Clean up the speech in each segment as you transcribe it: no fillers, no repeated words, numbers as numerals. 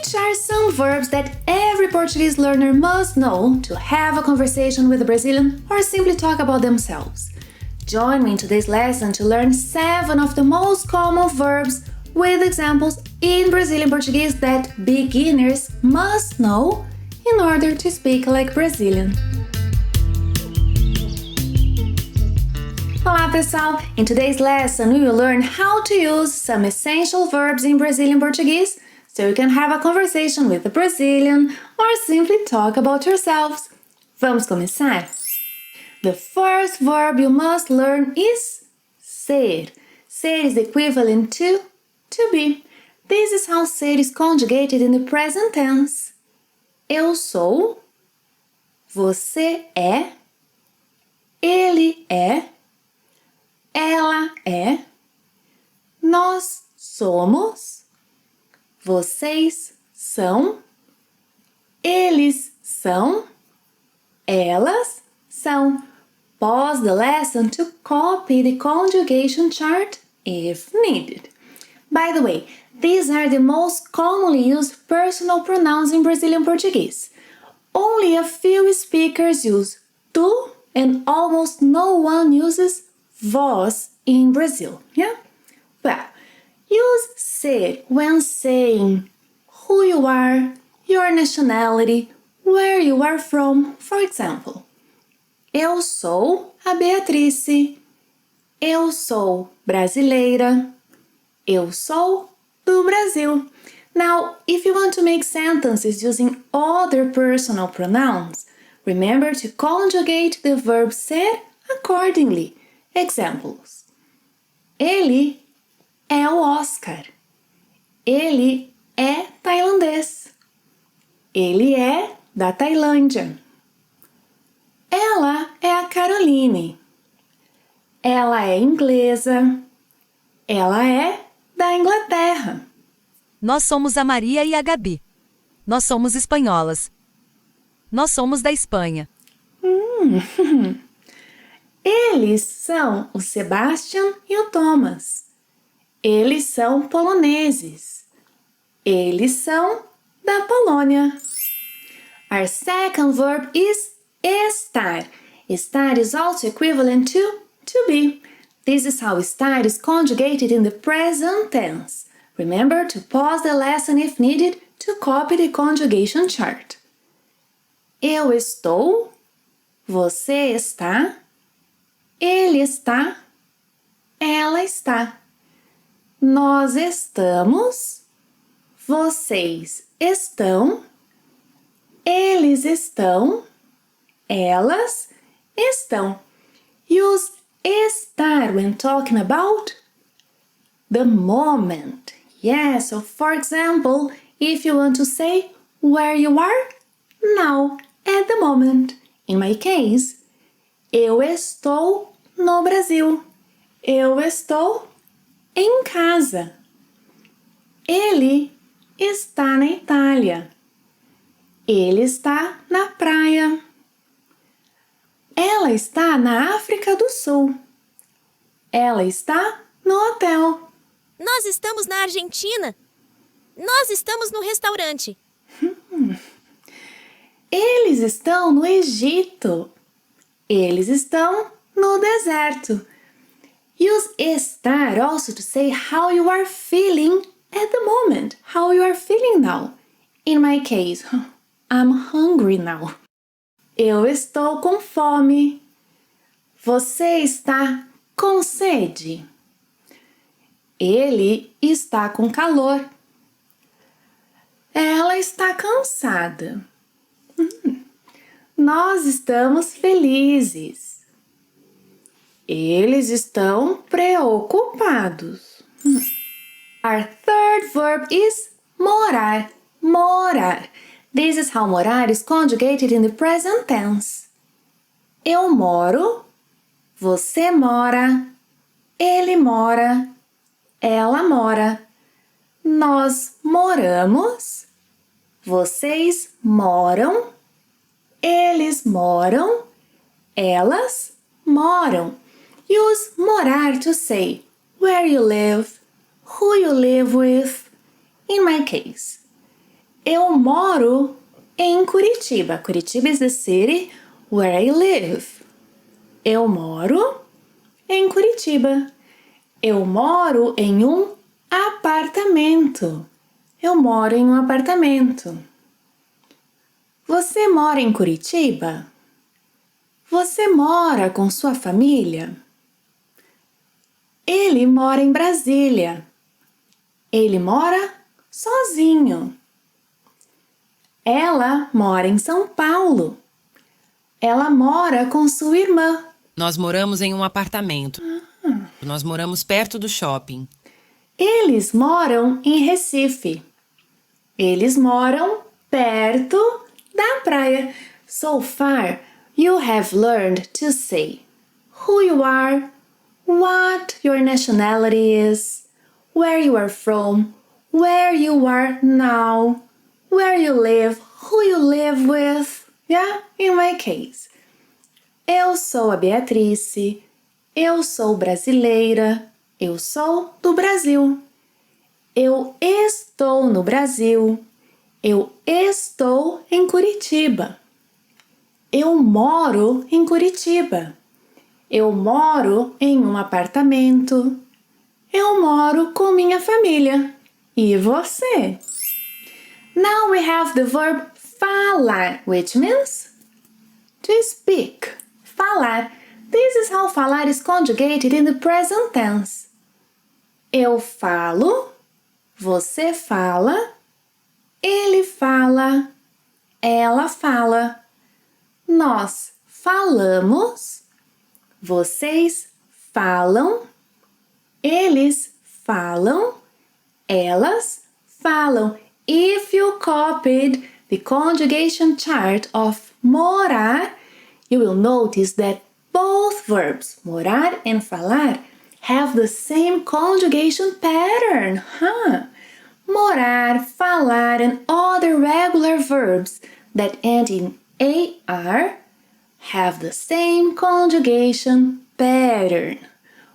Which are some verbs that every Portuguese learner must know to have a conversation with a Brazilian or simply talk about themselves? Join me in today's lesson to learn 7 of the most common verbs with examples in Brazilian Portuguese that beginners must know in order to speak like Brazilian. Olá pessoal! In today's lesson we will learn how to use some essential verbs in Brazilian Portuguese so you can have a conversation with a Brazilian or simply talk about yourselves. Vamos começar? The first verb you must learn is ser. Ser is equivalent to be. This is how ser is conjugated in the present tense. Eu sou, você é, ele é, ela é, nós somos, vocês são, eles são, elas são. Pause the lesson to copy the conjugation chart if needed. By the way, these are the most commonly used personal pronouns in Brazilian Portuguese. Only a few speakers use tu and almost no one uses vós in Brazil, yeah? Well, use ser when saying who you are, your nationality, where you are from, for example. Eu sou a Beatrice. Eu sou brasileira. Eu sou do Brasil. Now, if you want to make sentences using other personal pronouns, remember to conjugate the verb ser accordingly. Examples. Ele é o Oscar. Ele é tailandês. Ele é da Tailândia. Ela é a Caroline. Ela é inglesa. Ela é da Inglaterra. Nós somos a Maria e a Gabi. Nós somos espanholas. Nós somos da Espanha. Eles são o Sebastian e o Thomas. Eles são poloneses. Eles são da Polônia. Our second verb is estar. Estar is also equivalent to be. This is how estar is conjugated in the present tense. Remember to pause the lesson if needed to copy the conjugation chart. Eu estou. Você está. Ele está. Ela está. Nós estamos. Vocês estão. Eles estão. Elas estão. Use estar when talking about the moment. Yes, so for example, if you want to say where you are now, at the moment. In my case, eu estou no Brasil. Eu estou em casa. Ele está na Itália. Ele está na praia. Ela está na África do Sul. Ela está no hotel. Nós estamos na Argentina. Nós estamos no restaurante. Eles estão no Egito. Eles estão no deserto. Use estar also to say how you are feeling at the moment. How you are feeling now. In my case, I'm hungry now. Eu estou com fome. Você está com sede. Ele está com calor. Ela está cansada. Nós estamos felizes. Eles estão preocupados. Our third verb is morar. Morar. This is how morar is conjugated in the present tense. Eu moro. Você mora. Ele mora. Ela mora. Nós moramos. Vocês moram. Eles moram. Elas moram. Use morar to say where you live, who you live with. In my case, Eu moro em Curitiba. Curitiba is the city where I live. Eu moro em Curitiba. Eu moro em um apartamento. Eu moro em um apartamento. Você mora em Curitiba? Você mora com sua família? Ele mora em Brasília. Ele mora sozinho. Ela mora em São Paulo. Ela mora com sua irmã. Nós moramos em um apartamento. Nós moramos perto do shopping. Eles moram em Recife. Eles moram perto da praia. So far, you have learned to say who you are, what your nationality is, where you are from, where you are now, where you live, who you live with. Yeah, in my case. Eu sou a Beatrice. Eu sou brasileira. Eu sou do Brasil. Eu estou no Brasil. Eu estou em Curitiba. Eu moro em Curitiba. Eu moro em um apartamento. Eu moro com minha família. E você? Now we have the verb falar, which means to speak. Falar. This is how falar is conjugated in the present tense. Eu falo, você fala, ele fala, ela fala. Nós falamos, vocês falam, eles falam, elas falam. If you copied the conjugation chart of morar, you will notice that both verbs, morar and falar, have the same conjugation pattern. Morar, falar, and other regular verbs that end in AR have the same conjugation pattern.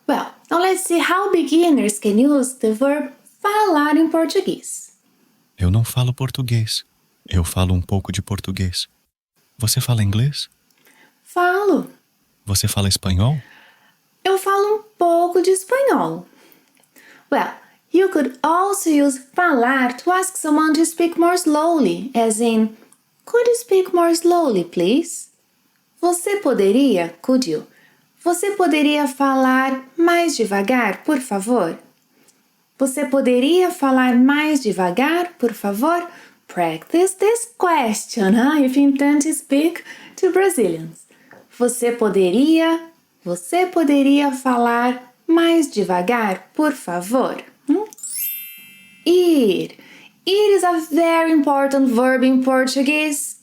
Well, now let's see how beginners can use the verb falar em português. Eu não falo português. Eu falo um pouco de português. Você fala inglês? Falo. Você fala espanhol? Eu falo um pouco de espanhol. Well, you could also use falar to ask someone to speak more slowly, as in, could you speak more slowly, please? Você poderia, could you? Você poderia falar mais devagar, por favor? Você poderia falar mais devagar, por favor? Practice this question, if you intend to speak to Brazilians. Você poderia falar mais devagar, por favor? Ir. Ir is a very important verb in Portuguese.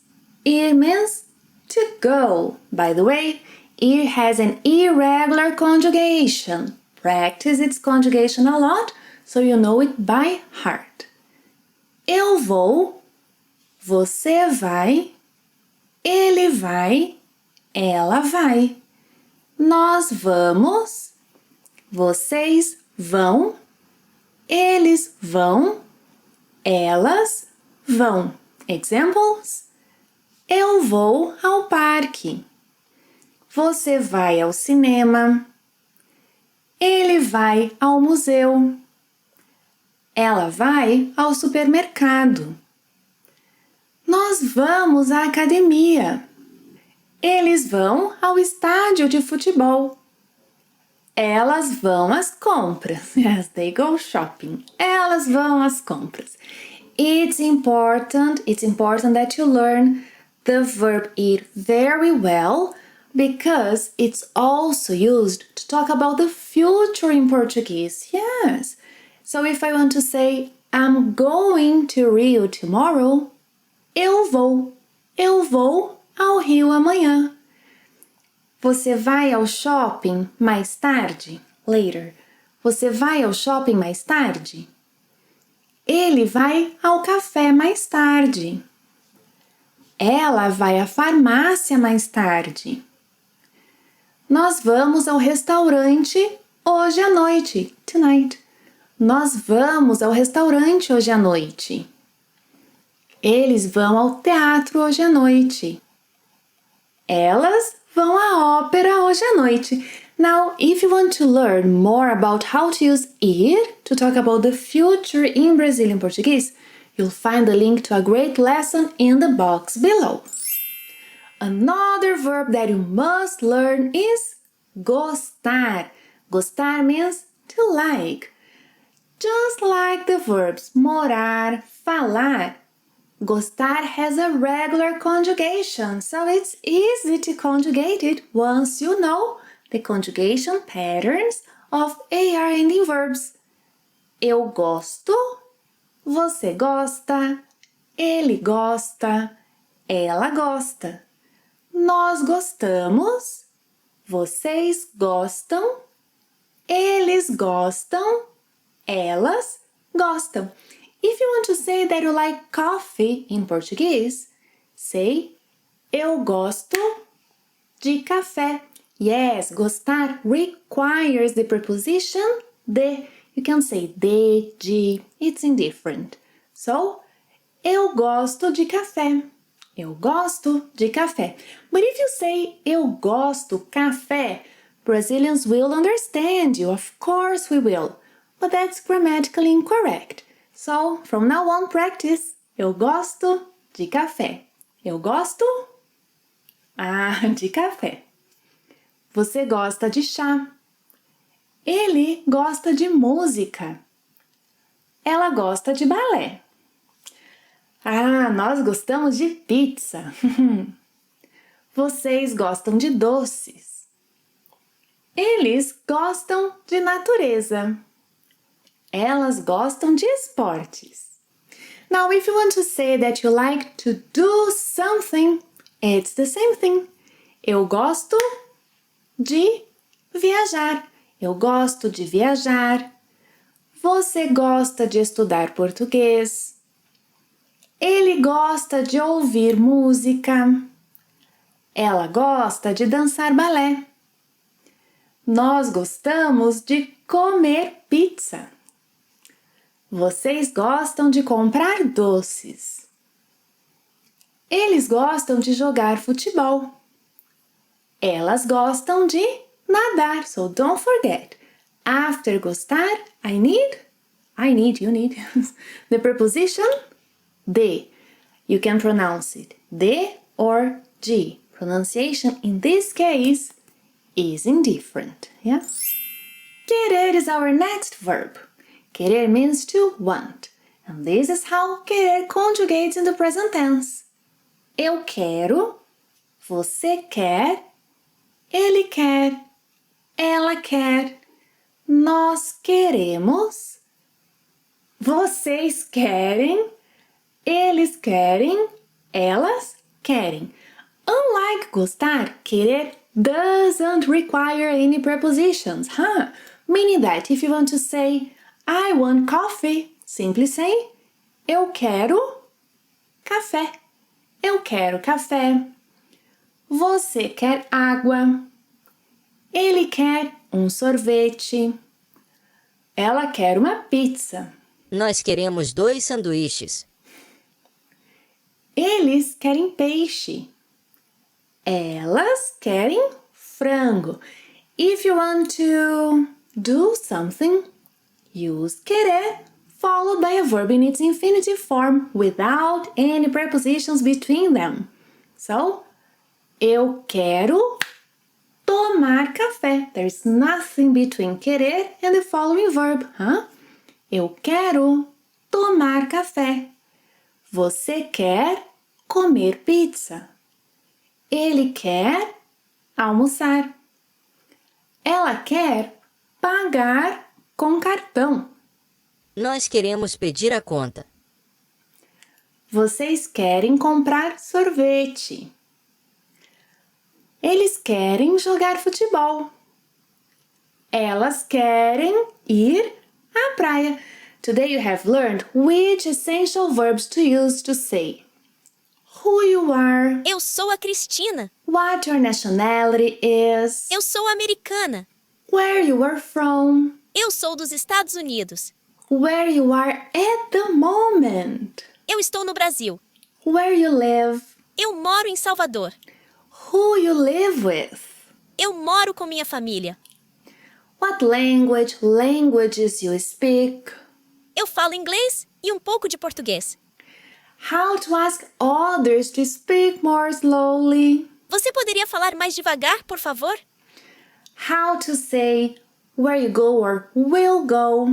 Ir means to go. By the way, ir has an irregular conjugation. Practice its conjugation a lot so you know it by heart. Eu vou, você vai, ele vai, ela vai. Nós vamos, vocês vão, eles vão, elas vão. Examples? Eu vou ao parque. Você vai ao cinema. Ele vai ao museu. Ela vai ao supermercado. Nós vamos à academia. Eles vão ao estádio de futebol. Elas vão às compras. Yes, they go shopping. Elas vão às compras. It's important that you learn the verb ir very well because it's also used to talk about the future in Portuguese. Yes. So if I want to say I'm going to Rio tomorrow, eu vou ao Rio amanhã. Você vai ao shopping mais tarde? Later. Você vai ao shopping mais tarde? Ele vai ao café mais tarde. Ela vai à farmácia mais tarde. Nós vamos ao restaurante hoje à noite. Tonight. Nós vamos ao restaurante hoje à noite. Eles vão ao teatro hoje à noite. Elas vão à ópera hoje à noite. Now, if you want to learn more about how to use ir to talk about the future in Brazilian Portuguese, you'll find the link to a great lesson in the box below. Another verb that you must learn is gostar. Gostar means to like. Just like the verbs morar, falar, gostar has a regular conjugation, so it's easy to conjugate it once you know the conjugation patterns of AR ending verbs. Eu gosto, você gosta, ele gosta, ela gosta. Nós gostamos, vocês gostam, eles gostam, elas gostam. If you want to say that you like coffee in Portuguese, say eu gosto de café. Yes, gostar requires the preposition de. You can say de, it's indifferent. So, eu gosto de café. Eu gosto de café. But if you say eu gosto café, Brazilians will understand you. Of course we will. But that's grammatically incorrect. So, from now on, practice. Eu gosto de café. Eu gosto de café. Você gosta de chá. Ele gosta de música. Ela gosta de balé. Nós gostamos de pizza. Vocês gostam de doces. Eles gostam de natureza. Elas gostam de esportes. Now, if you want to say that you like to do something, it's the same thing. Eu gosto de viajar. Eu gosto de viajar. Você gosta de estudar português. Ele gosta de ouvir música. Ela gosta de dançar balé. Nós gostamos de comer pizza. Vocês gostam de comprar doces. Eles gostam de jogar futebol. Elas gostam de nadar. So don't forget, after gostar, you need the preposition de. You can pronounce it de or de. Pronunciation in this case is indifferent. Yeah? Querer is our next verb. Querer means to want. And this is how querer conjugates in the present tense. Eu quero, você quer, ele quer, ela quer, nós queremos, vocês querem, eles querem, elas querem. Unlike gostar, querer doesn't require any prepositions, meaning that if you want to say I want coffee, simply say eu quero café. Eu quero café. Você quer água. Ele quer sorvete. Ela quer uma pizza. Nós queremos 2 sanduíches. Eles querem peixe. Elas querem frango. If you want to do something, use querer followed by a verb in its infinitive form without any prepositions between them. So, eu quero tomar café. There's nothing between querer and the following verb, Eu quero tomar café. Você quer comer pizza. Ele quer almoçar. Ela quer pagar com cartão. Nós queremos pedir a conta. Vocês querem comprar sorvete. Eles querem jogar futebol. Elas querem ir à praia. Today you have learned which essential verbs to use to say who you are, Eu sou a Cristina. what your nationality is, Eu sou americana. where you are from, Eu sou dos Estados Unidos. where you are at the moment. Eu estou no Brasil. Where you live. Eu moro em Salvador. Who you live with. Eu moro com minha família. What languages you speak. Eu falo inglês e um pouco de português. How to ask others to speak more slowly. Você poderia falar mais devagar, por favor? How to say where you go or will go.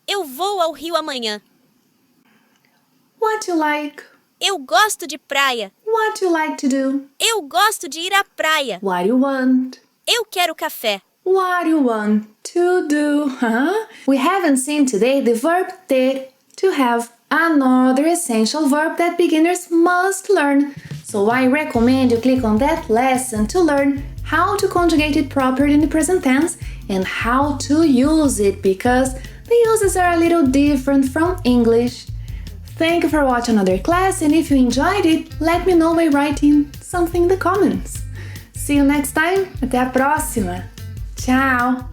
Eu vou ao Rio amanhã. What you like. Eu gosto de praia. What you like to do. Eu gosto de ir à praia. What you want. Eu quero café. What you want to do. We haven't seen today the verb ter, to have, another essential verb that beginners must learn. So I recommend you click on that lesson to learn how to conjugate it properly in the present tense and how to use it, because the uses are a little different from English. Thank you for watching another class, and if you enjoyed it, let me know by writing something in the comments. See you next time. Até a próxima. Tchau!